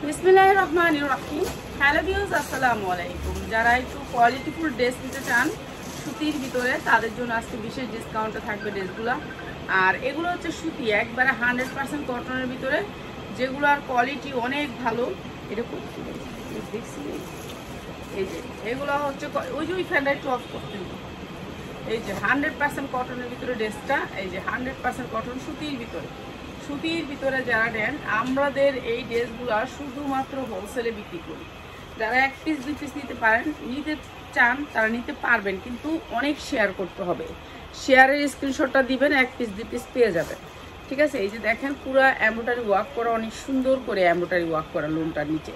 বিসমিল্লাহির রহমানির রহিম। Hello viewers, আসসালামু আলাইকুম। যারা একটু কোয়ালিটিফুল ড্রেস নিতে চান সুতির ভিতরে, তাদের জন্য আজকে বিশেষ ডিসকাউন্টে থাকবে ড্রেসগুলো। আর এগুলো হচ্ছে সুতি, একবারে 100% কটনের ভিতরে, যেগুলোর কোয়ালিটি অনেক ভালো। এরকম দেখছি, এই যে এগুলো হচ্ছে ওই যে ওই ফ্যানটা একটু অফ করতে হবে। এই যে 100% কটনের ভিতরে ড্রেসটা, এই যে 100% কটন সুতির ভিতরে। সুতির ভিতরে যারা নেন, আমাদের এই ড্রেসগুলো শুধুমাত্র হোলসেলে বিক্রি করি। যারা 1 পিস 2 পিস নিতে চান তারা নিতে পারবেন, কিন্তু অনেক শেয়ার করতে হবে। শেয়ারের স্ক্রিনশটটা দিবেন, 1 পিস 2 পিস পেয়ে যাবেন। ঠিক আছে, এই যে দেখেন পুরো এমব্রয়ডারি ওয়ার্ক করা, অনেক সুন্দর করে এমব্রয়ডারি ওয়ার্ক করা লোনটার নিচে।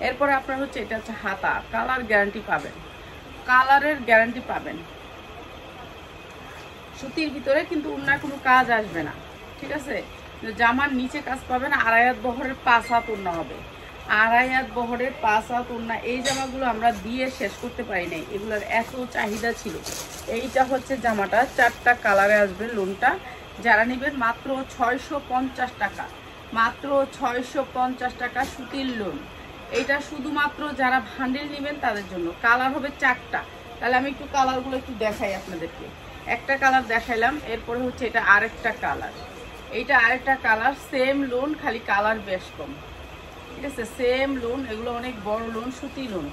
এরপরে আপনার হচ্ছে এটা হচ্ছে হাতা, কালার গ্যারান্টি পাবেন, কালারের গ্যারান্টি পাবেন সুতির ভিতরে, কিন্তু অন্য কোনো কাজ আসবে না। ঠিক আছে, জামার নিচে কাজ পাবেন। 2.5 হাত বহরের 5 হাত ওড়না হবে, 2.5 হাত বহরের 5 হাত ওড়না। এই জামাগুলো আমরা দিয়ে শেষ করতে পারি নাই, এগুলোর এত চাহিদা ছিল। এইটা হচ্ছে জামাটা, 4টা কালারে আসবে লোনটা। যারা নেবেন মাত্র 650 টাকা, মাত্র 650 টাকা সুতির লোন। এইটা শুধুমাত্র যারা ভান্ডেল নেবেন তাদের জন্য। কালার হবে 4টা। তাহলে আমি একটু কালারগুলো একটু দেখাই আপনাদেরকে। একটা কালার দেখাইলাম, এরপরে হচ্ছে এটা আরেকটা কালার, এইটা আরেকটা কালার। সেম লোন, খালি কালার বেশ কম। ঠিক আছে, সেম লোন, এগুলো অনেক বড় লোন, সুতি loan,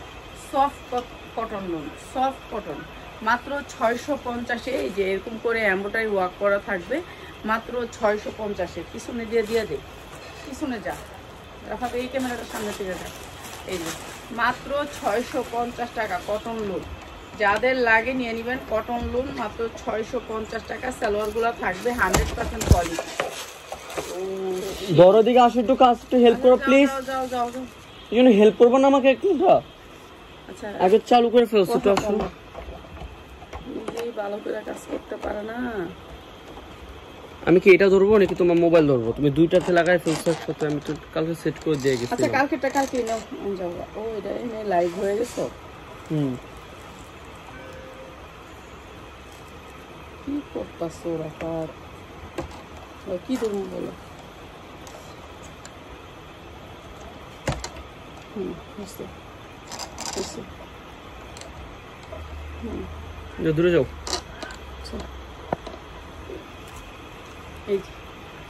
soft cotton loan, soft cotton. মাত্র 650-এ এই যে এরকম করে এমব্রয়ডারি ওয়ার্ক করা থাকবে, মাত্র 650-এ। পিছনে দিয়ে দে, পিছনে যা রাখা, এই ক্যামেরাটার সামনে থেকে যা। এই যে মাত্র 650 টাকা কটন লোন। যাদের লাগে নিয়ে নেবেন, কটন লোন মাত্র 650 টাকা। সালোয়ারগুলো থাকবে 100% কোয়ালিটি। বড় দিকে আসো, একটু কাজ, একটু হেল্প করো প্লিজ। যাও যাও যাও, এই জন্য হেল্প করবো না আমাকে একটু? আচ্ছা আগে চালু করে ফেলছো তো, আসো। নিজেই ভালো করে কাজ করতে পারে না। আমি কি এটা ধরবো নাকি তোমার মোবাইল ধরবো? তুমি দুইটাতে লাগাই ফেলছো একসাথে, আমি তো কালকে সেট করে দিয়ে গেছি। আচ্ছা কালকেটা কালকে নাও, যাও। ও এটা এনে লাইভ হয়ে গেছে। কি করতেছো রাফাত? কি ধরবো বলো? দূরে যাও। এই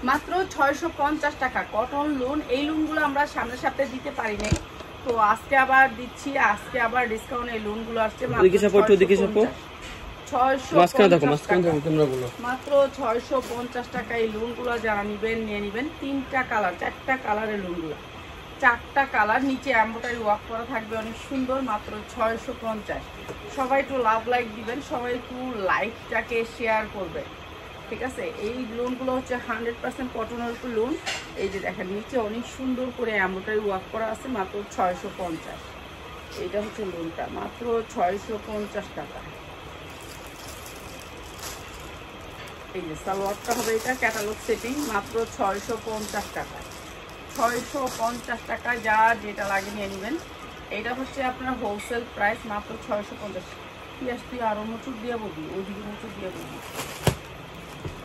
মাত্র 650 টাকা কটন লোন। এই লোনগুলো আমরা সামনের সপ্তাহে দিতে পারি নাই, তো আজকে আবার দিচ্ছি। আজকে আবার ডিসকাউন্ট এই লোনগুলো আসছে মাত্র 650 টাকা। এই লোনগুলো যারা নিবেন নিয়ে নিবেন। 3টা কালার, 4টা কালারের লোনগুলো, 4টা কালার। নিচে এমব্রয়ডারি ওয়ার্ক করা থাকবে, অনেক সুন্দর। মাত্র 650। সবাই একটু লাভ লাইক দিবেন, সবাই একটু লাইকটাকে শেয়ার করবে। ঠিক আছে, এই লোনগুলো হচ্ছে 100% কটনের উপর লোন। এই যে দেখেন নিচে অনেক সুন্দর করে এমব্রয়ডারি ওয়ার্ক করা আছে, মাত্র 650। এইটা হচ্ছে লোনটা, মাত্র 650 টাকা। এই যে সালোয়ারটা হবে, এটা ক্যাটালগ সেটিং, মাত্র 650 টাকা। 650 টাকা, যা যেটা লাগে নিয়ে নেবেন। এইটা হচ্ছে আপনার হোলসেল প্রাইস, মাত্র 650। তুই আরো মুচুর দিয়ে বলবি, ওইদিকে মুচুর দিয়ে বলবি,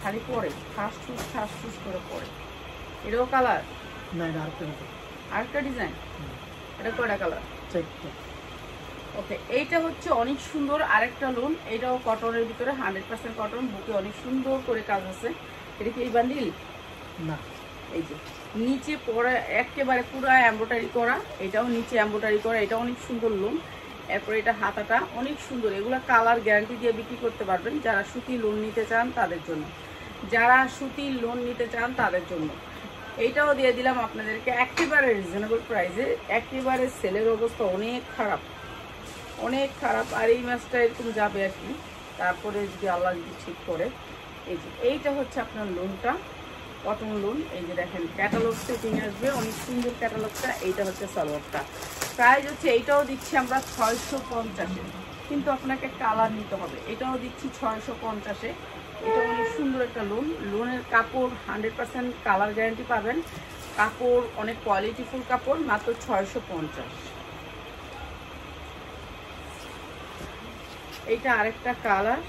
খালি পরে ঠাস ঠুস করে পরে। এটাও কালার না, এটা আরেকটা ডিজাইন। এটা কয়টা কালার? ওকে, এইটা হচ্ছে অনেক সুন্দর আরেকটা লোন। এটাও কটনের ভিতরে, 100% কটন। বুকে অনেক সুন্দর করে কাজ আছে। এটা কি এই বান্ডিল না? এই যে নিচে পরে একেবারে পুরো এমব্রয়ডারি করা, এটাও নিচে এমব্রয়ডারি করা। এটা অনেক সুন্দর লোন। এরপরে এটা হাতাটা অনেক সুন্দর। এগুলো কালার গ্যারান্টি দিয়ে বিক্রি করতে পারবেন যারা সুতি লোন নিতে চান তাদের জন্য, যারা সুতি লোন নিতে চান তাদের জন্য। এইটাও দিয়ে দিলাম আপনাদেরকে একেবারে রিজনেবল প্রাইসে। একেবারে সেলের অবস্থা অনেক খারাপ, অনেক খারাপ। আর এই মাসটা এরকম যাবে আর কি, তারপরে যদি আল্লাহ যদি ঠিক করে। এই যে এইটা হচ্ছে আপনার লোনটা, কটন লোন। এই যে দেখেন ক্যাটালগ সেটিং আসবে, অনেক সুন্দর ক্যাটালগটা। এইটা হচ্ছে সালোয়ারটা। প্রাইস হচ্ছে এইটাও দিচ্ছি আমরা 650-এ, কিন্তু আপনাকে কালার নিতে হবে। এটাও দিচ্ছি 650-এ। এটা অনেক সুন্দর একটা লোন। লোনের কাপড় 100% কালার গ্যারান্টি পাবেন। কাপড় অনেক কোয়ালিটিফুল কাপড়, মাত্র 650। এইটা আরেকটা কালার,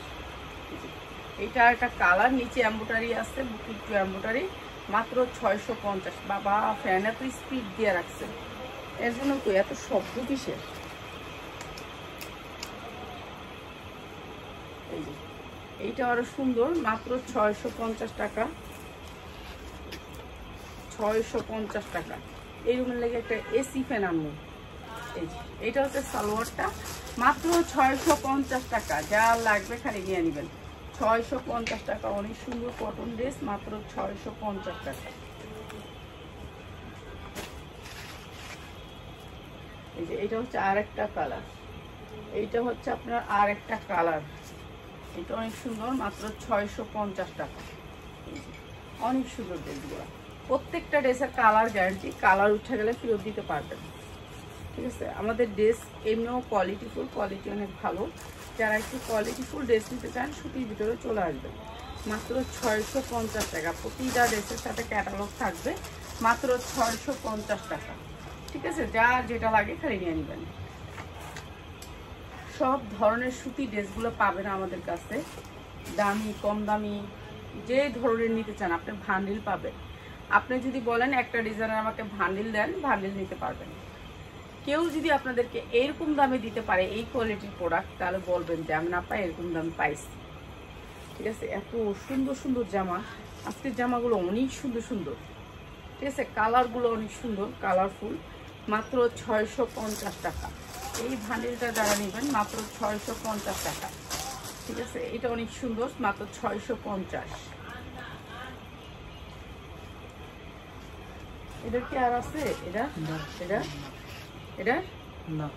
এটা আরেকটা কালার। নিচে এমব্রয়ডারি আছে, বুকে একটু এমব্রয়ডারি, মাত্র 650। বাবা ফ্যান এত স্পিড দিয়ে রাখছে, এর জন্য তো এত শব্দ কিসের? এইটা আরো সুন্দর, মাত্র 650 টাকা। 650 টাকা। এই রুমের লেগে একটা এসি ফ্যান আনবো। এইটা হচ্ছে সালোয়ারটা, মাত্র 650 টাকা। যা লাগবে খালি নিয়ে নেবেন। 650 টাকা। অনেক সুন্দর কটন ড্রেস, মাত্র 650 টাকা। এই যে এটা হচ্ছে আর একটা কালার, এইটা হচ্ছে আপনার আর একটা কালার। এটা অনেক সুন্দর, মাত্র 650 টাকা। অনেক সুন্দর ড্রেসগুলো, প্রত্যেকটা ড্রেসের কালার গ্যারান্টি, কালার উঠে গেলে ফেরত দিতে পারবেন। ঠিক আছে, আমাদের ড্রেস এমনিও কোয়ালিটিফুল, কোয়ালিটি অনেক ভালো। যারা একটু কোয়ালিটিফুল ড্রেস নিতে চান সুতির ভিতরে চলে আসবেন, মাত্র 650 টাকা। প্রতিটা ড্রেসের সাথে ক্যাটালগ থাকবে, মাত্র 650 টাকা। ঠিক আছে, যা যেটা লাগে খালি নিয়ে নেবেন। সব ধরনের সুতি ড্রেসগুলো পাবেন আমাদের কাছে, দামি কম দামি যে ধরনের নিতে চান আপনি ভান্ডিল পাবেন। আপনি যদি বলেন একটা ডিজাইনের আমাকে ভান্ডিল দেন, ভান্ডিল নিতে পারবেন। কেউ যদি আপনাদেরকে এরকম দামে দিতে পারে এই কোয়ালিটির প্রোডাক্ট, তাহলে বলবেন যে আমি না পাই এরকম দাম পাইছি। ঠিক আছে, এত সুন্দর সুন্দর জামা, আজকের জামাগুলো অনেক সুন্দর সুন্দর। ঠিক আছে, কালারগুলো অনেক সুন্দর, কালারফুল, মাত্র 650 টাকা। এই ভান্ডিলটা যারা নেবেন মাত্র 650 টাকা। ঠিক আছে, এটা অনেক সুন্দর, মাত্র 650। এটা কি আর আছে? এটা এটা এটা না।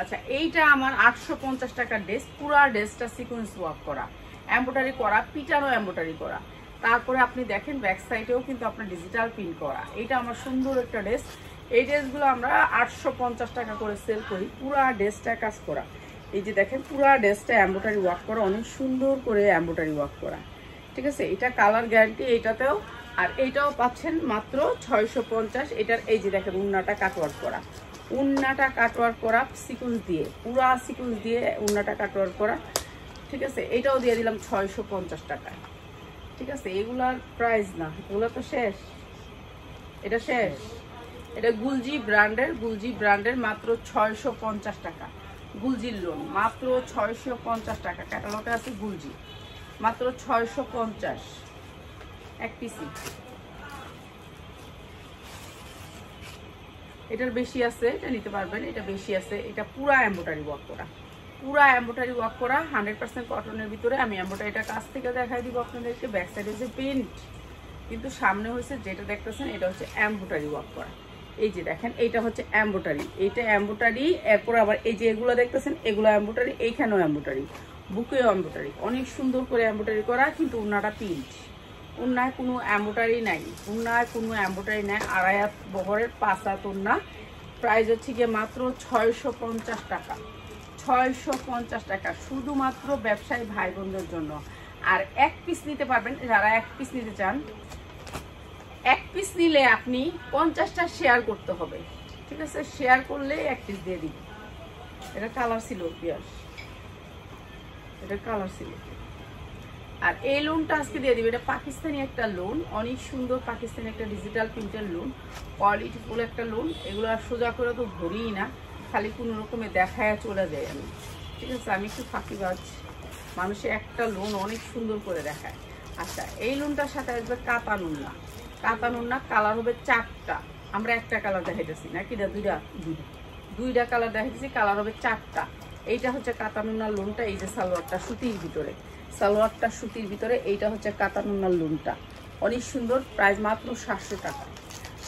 আচ্ছা, এইটা আমার 850 টাকার ড্রেস। পুরা ড্রেসটা সিকোয়েন্স ওয়ার্ক করা, এমব্রয়ডারি করা, পিটানো এমব্রয়ডারি করা। তারপরে আপনি দেখেন ব্যাক সাইডেও কিন্তু আপনার ডিজিটাল প্রিন্ট করা। এটা আমার সুন্দর একটা ড্রেস। এই ড্রেসগুলো আমরা 850 টাকা করে সেল করি। পুরা ড্রেসটা কাজ করা, এই যে দেখেন পুরা ড্রেসটা এমব্রয়ডারি ওয়ার্ক করা, অনেক সুন্দর করে এমব্রয়ডারি ওয়ার্ক করা। ঠিক আছে, এটা কালার গ্যারান্টি এইটাতেও। আর এইটাও পাচ্ছেন মাত্র 650। এটার এই যে দেখেন উন্নাটা কাটওয়ার্ক করা, উন্নাটা কাটওয়ার্ক করা সিকুয়েন্স দিয়ে, পুরা সিকুয়েন্স দিয়ে উন্নাটা কাটওয়ার্ক করা। ঠিক আছে, এটাও দিয়ে দিলাম 650 টাকায়। ঠিক আছে, এগুলার প্রাইস না, এগুলো তো শেষ, এটা শেষ। এটা গুলজি ব্র্যান্ডের, গুলজি ব্র্যান্ডের, মাত্র 650 টাকা। গুলজির লোন মাত্র 650 টাকা। ক্যাটালগে আছে গুলজি, মাত্র 650 এক পিসি। এটার বেশি আছে, এটা নিতে পারবেন, এটা বেশি আছে। এটা পুরা এমব্রয়ডারি ওয়ার্ক করা, পুরা এমব্রয়ডারি ওয়ার্ক করা, 100% কটনের ভিতরে। আমি এমব্রয়ডারিটা কাছ থেকে দেখাই দিব আপনাদেরকে। ব্যাক সাইডে যে প্রিন্ট, কিন্তু সামনে হয়েছে যেটা দেখতেছেন এটা হচ্ছে এমব্রয়ডারি ওয়ার্ক করা। এই যে দেখেন এইটা হচ্ছে এমব্রয়ডারি, এইটা এমব্রয়ডারি। এরপর আবার এই যে এগুলো দেখতেছেন এগুলো এমব্রয়ডারি, এইখানেও এমব্রয়ডারি, বুকেও এমব্রয়ডারি, অনেক সুন্দর করে এমব্রয়ডারি করা। কিন্তু উন্নাটা প্রিন্ট, উন্নায় কোনো এমব্রয়ডারি নাই, উন্নায় কোনো এমব্রয়ডারি নাই। 2.5 হাত বহরের 5 হাত উন্না। প্রাইস হচ্ছে গিয়ে মাত্র 650 টাকা। 650 টাকা শুধুমাত্র ব্যবসায়ী ভাই বোনদের জন্য। আর এক পিস নিতে পারবেন যারা এক পিস নিতে চান। এক পিস নিলে আপনি 50টা শেয়ার করতে হবে। ঠিক আছে, শেয়ার করলে এক পিস দিয়ে দিব। এটা কালার ছিল পিয়াস, এটা কালার ছিল। আর এই লোনটা আজকে দিয়ে দিবে, এটা পাকিস্তানি একটা লোন, অনেক সুন্দর পাকিস্তানি একটা ডিজিটাল প্রিন্টের লোন, কোয়ালিটিফুল একটা লোন। এগুলো আর সোজা করে তো ধরিই না, খালি কোনো রকমে দেখায় চলে যায় আমি। ঠিক আছে, আমি একটু ফাঁকিবাজ, মানুষে একটা লোন অনেক সুন্দর করে দেখায়। আচ্ছা, এই লোনটার সাথে আসবে কাতা নুন না, কাতা নুন না, কালার হবে 4টা। আমরা একটা কালার দেখাইতেছি নাকি, দুইটা কালার দেখাইতেছি, কালার হবে 4টা। এইটা হচ্ছে কাতা নুনার লোনটা। এই যে সালোয়ারটা সুতির ভিতরে, সালোয়ারটা সুতির ভিতরে, এইটা হচ্ছে কাতা নুনার লোনটা, অনেক সুন্দর। প্রাইস মাত্র 700 টাকা,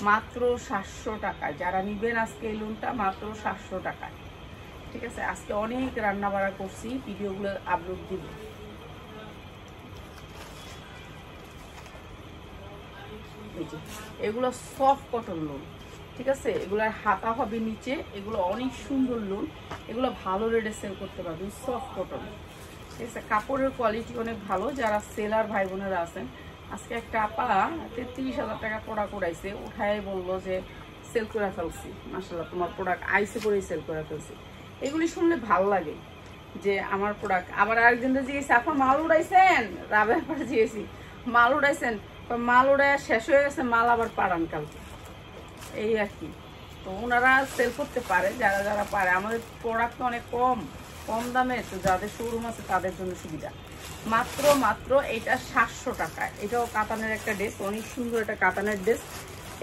মাত্র 700 টাকা। যারা নিবেন আজকে এই লোনটা মাত্র 700 টাকায়। ঠিক আছে, আজকে অনেক রান্না বাড়া করছি, ভিডিওগুলো আপলোড দিব। এই যে এগুলো সফট কটন লোন। ঠিক আছে, এগুলার হাতা হবে নিচে, এগুলো অনেক সুন্দর লোন, এগুলো ভালো রেটে সেল করতে পারবেন, সফট কটন। ঠিক আছে, কাপড়ের কোয়ালিটি অনেক ভালো। যারা সেলার ভাই বোনেরা আছেন, আজকে একটা আপা 33,000 টাকা প্রোডাক্ট উঠাইছে, উঠায় বললো যে সেল করে ফেলছি, মাশাআল্লাহ তোমার প্রোডাক্ট আইসে করেই সেল করে ফেলছি। এগুলি শুনলে ভালো লাগে যে আমার প্রোডাক্ট। আবার আরেকজনটা জিজ্ঞেসি আপা মাল উড়াইছেন, রাবের পর জিজ্ঞেসি মাল উড়াইছেন, মাল উড়াই শেষ হয়ে গেছে, মাল আবার পাড়ান কালকে, এই আর কি। তো ওনারা সেল করতে পারে, যারা যারা পারে। আমাদের প্রোডাক্ট অনেক কম দামে, তো যাদের শোরুম আছে তাদের জন্য সুবিধা। মাত্র এটা 700 টাকা। এটাও কাতানের একটা ড্রেস, অনেক সুন্দর একটা কাতানের ড্রেস।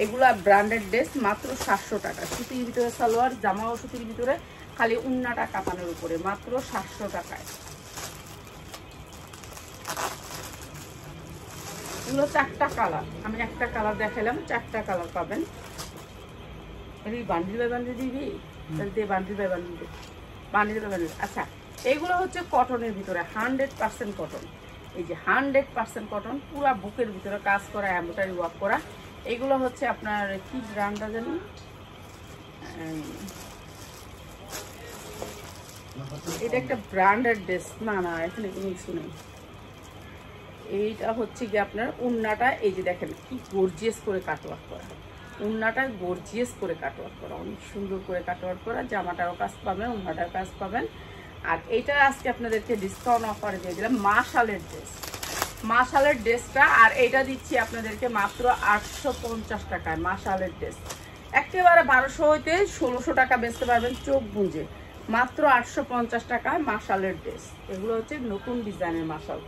এগুলা ব্র্যান্ডেড ড্রেস, মাত্র 700 টাকা। সুতির ভিতরে সালোয়ার, জামাও সুতির ভিতরে, খালি উন্নাটা কাতানের উপরে, মাত্র 700 টাকায়। এগুলো 4টা কালার, আমি একটা কালার দেখালাম, 4টা কালার পাবেন। বান্ডিল বাই বান্ডিল দিবি, bundle by bundle bundle by bundle. আচ্ছা, এইগুলো হচ্ছে কটনের ভিতরে, 100% কটন। এই যে 100% কটন, পুরা বুকের ভিতরে কাজ করা, এমব্রয়ডারি ওয়ার্ক করা। এগুলো হচ্ছে আপনার কি ব্র্যান্ডটা জানি, এটা একটা ব্র্যান্ডেড ড্রেস। না এখানে কোনো কিছু নেই। এইটা হচ্ছে কি আপনার উন্নাটা, এই যে দেখেন কি গর্জিয়াস করে কাটওয়ার্ক করা, উন্নাটা গর্জিয়াস করে কাটওয়ার্ক করা, অনেক সুন্দর করে কাটওয়ার্ক করা। জামাটারও কাজ পাবেন, উন্নাটার কাজ পাবেন। আর এইটা আজকে আপনাদেরকে ডিসকাউন্ট অফারে দিয়ে দিলাম, মাশালের ড্রেস, মাশালের ড্রেসটা। আর এইটা দিচ্ছি আপনাদেরকে মাত্র 850 টাকায়। মাশালের ড্রেস একেবারে 1200 হইতে 1600 টাকা বেচতে পারবেন চোখ বুঝে, মাত্র 850 টাকায় মাশালের ড্রেস। এগুলো হচ্ছে নতুন ডিজাইনের মাশাল।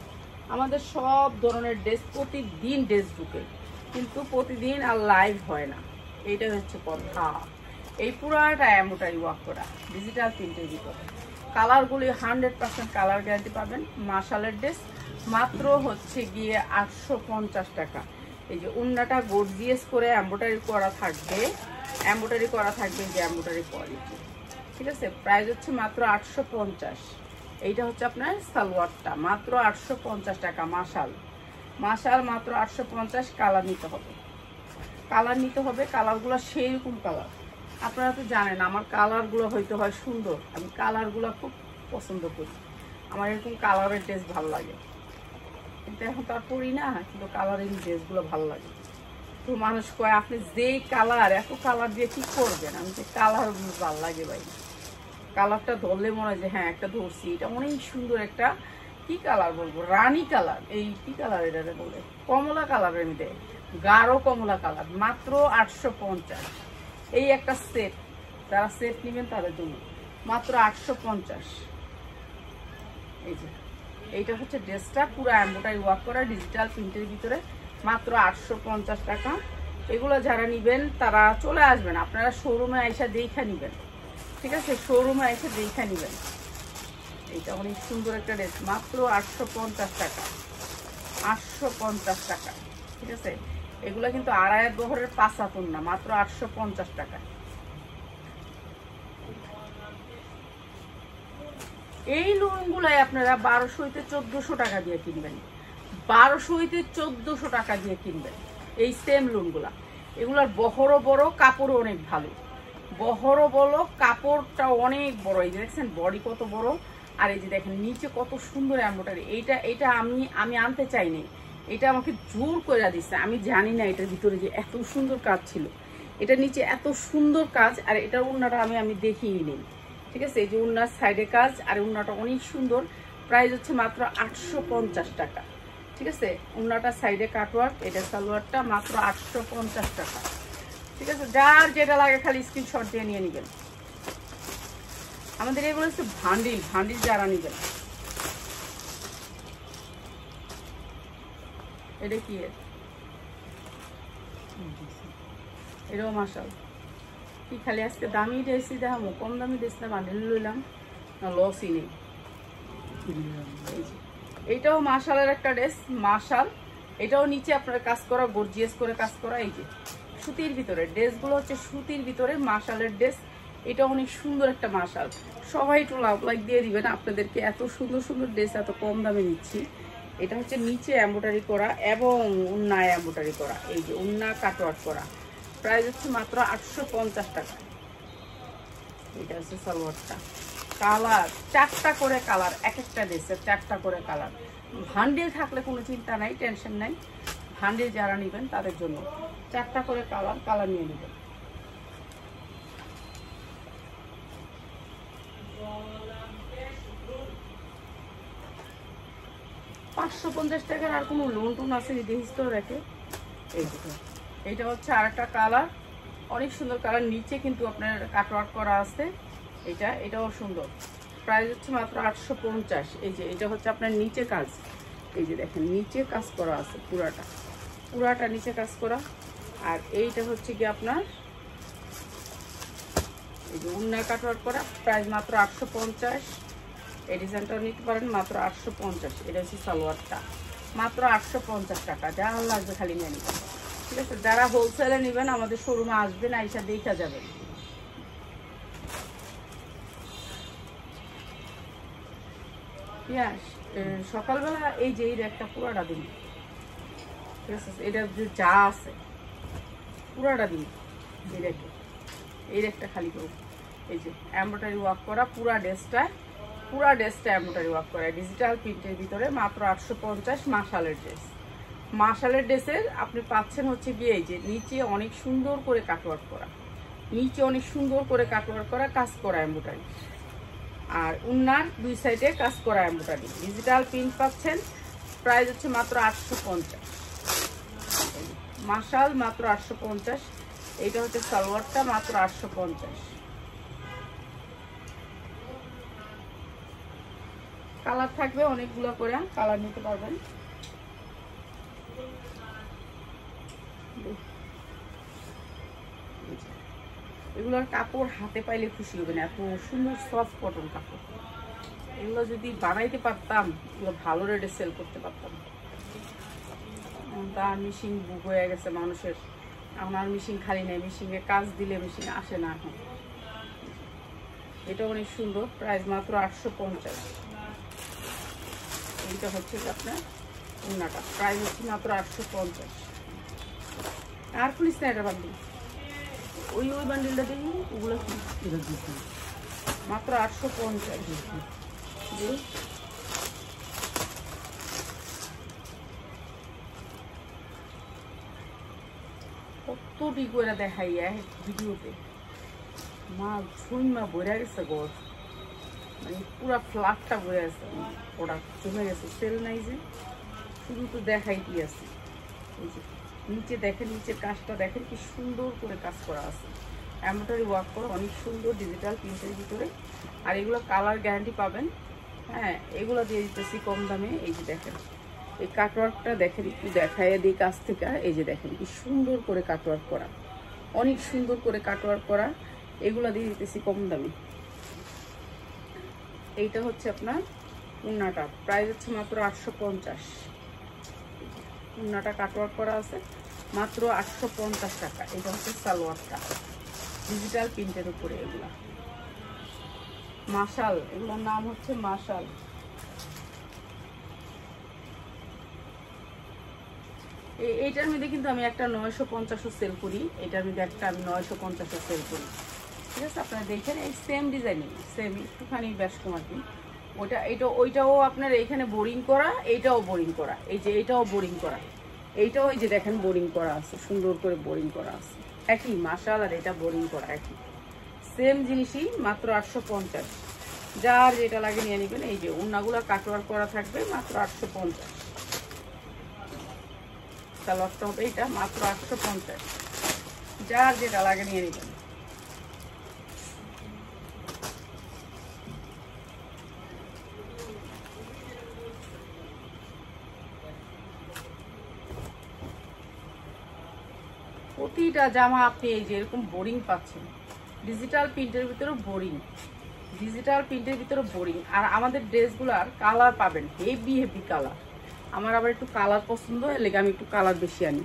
আমাদের সব ধরনের ড্রেস প্রতিদিন ড্রেস ঢুকে, কিন্তু প্রতিদিন আর লাইভ হয় না, এইটা হচ্ছে কথা। এই পুরাটা এমব্রয়ডারি ওয়ার্ক করা, ডিজিটাল প্রিন্টের ভিতরে। কালারগুলি 100% কালার গ্যারান্টি পাবেন। মাশালের ড্রেস মাত্র হচ্ছে গিয়ে 850 টাকা। এই যে উন্নাটা গর্জিয়াস করে এমব্রয়ডারি করা থাকবে, এমব্রয়ডারি করা থাকবে, যে এমব্রয়ডারি কোয়ালিটি, ঠিক আছে। প্রাইস হচ্ছে মাত্র 850। এইটা হচ্ছে আপনার সালোয়ারটা, মাত্র 850 টাকা। মাশাল মাত্র 850। কালার নিতে হবে, কালার নিতে হবে। কালারগুলো সেইরকম কালার, আপনারা তো জানেন আমার কালারগুলো হয়তো হয় সুন্দর, আমি কালারগুলো খুব পছন্দ করি। আমার এরকম কালারের ড্রেস ভালো লাগে, কিন্তু এখন তো আর পরি না, কিন্তু কালারিং ড্রেসগুলো ভালো লাগে। তো মানুষ কয় আপনি যেই কালার, এত কালার দিয়ে কি করবেন? আমি যে কালারগুলো ভালো লাগে ভাই, কালারটা ধরলে মনে হয় যে হ্যাঁ একটা ধরছি। এটা অনেক সুন্দর একটা, কি কালার বলবো, রানী কালার। এই কি কালার এটা বলে, কমলা কালারের মধ্যে, গাঢ় কমলা কালার। মাত্র 850। এই একটা সেট, যারা সেট নেবেন তাদের জন্য মাত্র 850। এই যে এইটা হচ্ছে ড্রেসটা, পুরো এমব্রয়ডারি ওয়ার্ক করা, ডিজিটাল প্রিন্টের ভিতরে, মাত্র 850 টাকা। এগুলো যারা নেবেন তারা চলে আসবেন, আপনারা শোরুমে এসে দেখা নেবেন, ঠিক আছে। শোরুমে এসে দেখা নেবেন। এইটা অনেক সুন্দর একটা ড্রেস, মাত্র 850 টাকা। 850 টাকা, ঠিক আছে। এগুলো কিন্তু আড়াই বহরের 5 হাতুন না, মাত্র 850 টাকা। এই লোনগুলাই আপনারা 1200 হইতে 1400 টাকা দিয়ে কিনবেন, 1200 হইতে 1400 টাকা দিয়ে কিনবেন এই সেম লোনগুলা। এগুলার বহরও বড়, কাপড়ও অনেক ভালো। বহরও বড়, কাপড়টা অনেক বড়। এই যে দেখছেন বডি কত বড়, আর এই যে দেখেন নিচে কত সুন্দর এমব্রয়ডারি। এটা আমি আনতে চাইনি, এটা আমাকে জোর করে দিচ্ছে। আমি জানি না এটার ভিতরে যে এত সুন্দর কাজ ছিল, এটা নিচে এত সুন্দর কাজ। আর এটার উন্নাটা আমি দেখিয়ে নিই, ঠিক আছে। এই যে উন্নার সাইডে কাজ, আর উন্নাটা অনেক সুন্দর। প্রাইস হচ্ছে মাত্র 850 টাকা, ঠিক আছে। উন্নাটা সাইডে কাটওয়ার্ক, এটা সালোয়ারটা, মাত্র 850 টাকা, ঠিক আছে। যার যেটা লাগে খালি স্ক্রিনশট দিয়ে নিয়ে নেবেন। আমাদের এগুলো হচ্ছে ভান্ডিল যারা নেবেন। এটা কি এটাও মাশাল, কি খালি আজকে দামি ড্রেসই দেখাবো, কম দামি ড্রেস না বান্ডিল লইলাম না, লসই নেই। এইটাও মাশালের একটা ড্রেস, মাশাল। এটাও নিচে আপনার কাজ করা, গর্জিয়াস করে কাজ করা। এই যে সুতির ভিতরে ড্রেসগুলো হচ্ছে সুতির ভিতরে মাশালের ড্রেস। এটা অনেক সুন্দর একটা মাশাল। সবাই একটু লাইক দিয়ে দিবেন, আপনাদেরকে এত সুন্দর সুন্দর ড্রেস এত কম দামে দিচ্ছি। এটা হচ্ছে নিচে এমব্রয়ডারি করা এবং উন্নায় এমব্রয়ডারি করা, এই যে উন্না কাটওয়ার্ক করা। প্রাইস হচ্ছে মাত্র 850 টাকা। এটা হচ্ছে সালোয়ারটা। কালার 4টা করে কালার, এক একটা ড্রেসের 4টা করে কালার। ভান্ডিল থাকলে কোনো চিন্তা নাই, টেনশন নাই। ভান্ডিল যারা নেবেন তাদের জন্য 4টা করে কালার নিয়ে নেবেন। $550 টাকার আর কোনো লোন টোন আছে দেখিস তো রেখে। এইটা হচ্ছে আর একটা কালার, অনেক সুন্দর কালার, নিচে কিন্তু আপনার কাটওয়ার্ক করা আছে। এটাও সুন্দর। প্রাইস হচ্ছে মাত্র 850। এই যে এটা হচ্ছে আপনার নিচে কাজ, এই যে দেখেন নিচে কাজ করা আছে, পুরাটা নিচে কাজ করা। আর এইটা হচ্ছে কি আপনার এই যে উন্না কাটওয়ার্ক করা, প্রাইস মাত্র 850। এই ডিজাইনটাও নিতে পারেন মাত্র 850। এটা হচ্ছে সালোয়ারটা, মাত্র 850 টাকা। যা লাগবে খালি নিয়ে নেবেন, ঠিক আছে? যারা হোলসেলে নেবেন আমাদের শোরুমে আসবেন, আইসা দেখা যাবেন। সকালবেলা এই যে এই একটা পুরাটা দিন, ঠিক আছে? এটা যা আছে পুরাটা দিন, এই একটা খালি করুন। এই যে এমব্রয়ডারি ওয়ার্ক করা পুরা ড্রেসটা এমব্রয়ডারি ওয়ার্ক করা ডিজিটাল প্রিন্টের ভিতরে, মাত্র 850। মাশালের ড্রেসের আপনি পাচ্ছেন হচ্ছে গিয়ে এই যে নিচে অনেক সুন্দর করে কাটওয়ার্ক করা, কাজ করা এমব্রয়ডারি, আর উন্নার দুই সাইডে কাজ করা এমব্রয়ডারি, ডিজিটাল প্রিন্ট পাচ্ছেন। প্রাইস হচ্ছে মাত্র 850। মাশাল মাত্র 850। এইটা হচ্ছে সালোয়ারটা, মাত্র 850। কালার থাকবে অনেকগুলো করে, কালার নিতে পারবেন। এগুলোর কাপড় হাতে পাইলে খুশি হবেন, এত সুন্দর সফট কটন কাপড়। এগুলো যদি বানাইতে পারতাম, এগুলো ভালো রেটে সেল করতে পারতাম। তার মেশিন বুক হয়ে গেছে মানুষের, আমার মেশিন খালি নেই, মেশিনে কাজ দিলে মেশিন আসে না এখন। এটা অনেক সুন্দর, প্রাইস মাত্র 850। এইটা হচ্ছে আপনার উন্নাটা, প্রাইস হচ্ছে মাত্র 850। আর খুলিস না এটা বান্ডিল, ওই বান্ডিলটা দেখি, ওগুলো কি মাত্র 850। কতটি করে দেখাই ভিডিওতে, মা ঝুমা ভরে গেছে গর, মানে পুরা ফ্ল্যাটটা ভরে গেছে, প্রোডাক্ট জমে গেছে, সেল নাই যে, শুধু তো দেখাইতেই আছে। এই যে নিচে দেখেন, নিচের কাজটা দেখেন কি সুন্দর করে কাজ করা আছে, এমব্রয়ডারি ওয়ার্ক করা, অনেক সুন্দর ডিজিটাল প্রিন্টের ভিতরে। আর এগুলো কালার গ্যারান্টি পাবেন। হ্যাঁ, এগুলো দিয়ে দিতেছি কম দামে। এই যে দেখেন এই কাটওয়ার্কটা দেখেন, একটু দেখায় দিই কাছ থেকে। এই যে দেখেন কি সুন্দর করে কাটওয়ার্ক করা, অনেক সুন্দর করে কাটওয়ার্ক করা, এগুলো দিয়ে দিতেছি কম দামে। এইটা হচ্ছে আপনার উন্নাটা, প্রাইস হচ্ছে মাত্র 850। উন্নাটা কাটওয়ার্ক করা আছে, মাত্র 850 টাকা। এটা হচ্ছে সালোয়ারটা, ডিজিটাল প্রিন্টের উপরে। এগুলা মাশাল, এগুলোর নাম হচ্ছে মাশাল। এইটার মধ্যে কিন্তু আমি একটা 950 সেল করি, এটার মধ্যে একটা আমি 950 সেল করি, ঠিক আছে? আপনারা দেখেন এই সেম ডিজাইনিং, সেম একটুখানি বেশ কমার কি ওইটাও আপনার এখানে বোরিং করা, এইটাও বোরিং করা, এই যে এইটাও বোরিং করা, এইটাও এই যে দেখেন বোরিং করা আছে, সুন্দর করে বোরিং করা আছে, একই মাশাল। আর এটা বোরিং করা একই, সেম জিনিসই, মাত্র 850। যার যেটা লাগে নিয়ে নেবেন। এই যে উন্নাগুলো কাটওয়ার্ক করা থাকবে, মাত্র 850। সালোয়ারটা হবে এটা, মাত্র 850। যার যেটা লাগে নিয়ে নেবেন। প্রতিটা জামা আপনি এই যে এরকম বোরিং পাচ্ছেন, ডিজিটাল প্রিন্টের ভিতরে বোরিং, আর আমাদের ড্রেসগুলার কালার পাবেন হেভি কালার। আমার আবার একটু কালার পছন্দ, এর লেগে আমি একটু কালার বেশি আনি।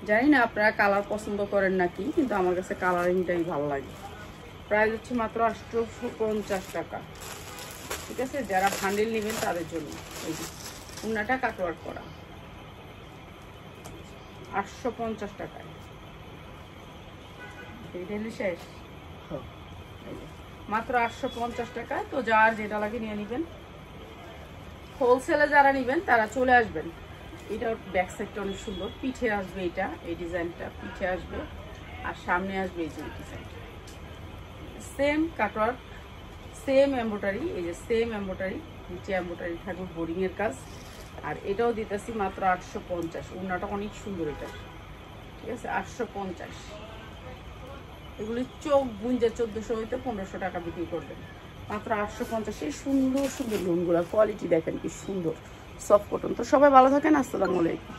জানি না আপনারা কালার পছন্দ করেন নাকি, কিন্তু আমার কাছে কালারিংটাই ভালো লাগে। প্রাইস হচ্ছে মাত্র 850 টাকা, ঠিক আছে? যারা বান্ডিল নেবেন তাদের জন্য। এই যে উন্নাটা কাটওয়ার্ক করা, 850 টাকায়। শেষ মাত্র 850 টাকা। তো যার যেটা লাগে নিয়ে নেবেন। হোলসেলে যারা নেবেন তারা চলে আসবেন। এটার ব্যাক সাইডটা অনেক সুন্দর, পিঠে আসবে এটা, এই ডিজাইনটা পিঠে আসবে, আর সামনে আসবে এই যে ডিজাইনটা, সেম কাটওয়ার্ক, সেম এমব্রয়ডারি। এই যে সেম এমব্রয়ডারি, নিচে এমব্রয়ডারি থাকবে বোরিং এর কাজ। আর এটাও দিতেছি মাত্র 850। উন্নাটা অনেক সুন্দর এটা, ঠিক আছে? 850। এগুলি চোখ গুঞ্জে 1400 হইতে 1500 টাকা বিক্রি করবেন, মাত্র 850। এই সুন্দর সুন্দর লুনগুলো কোয়ালিটি দেখেন কি সুন্দর, সফট কটন। তো সবাই ভালো থাকেন, আসসালামু আলাইকুম।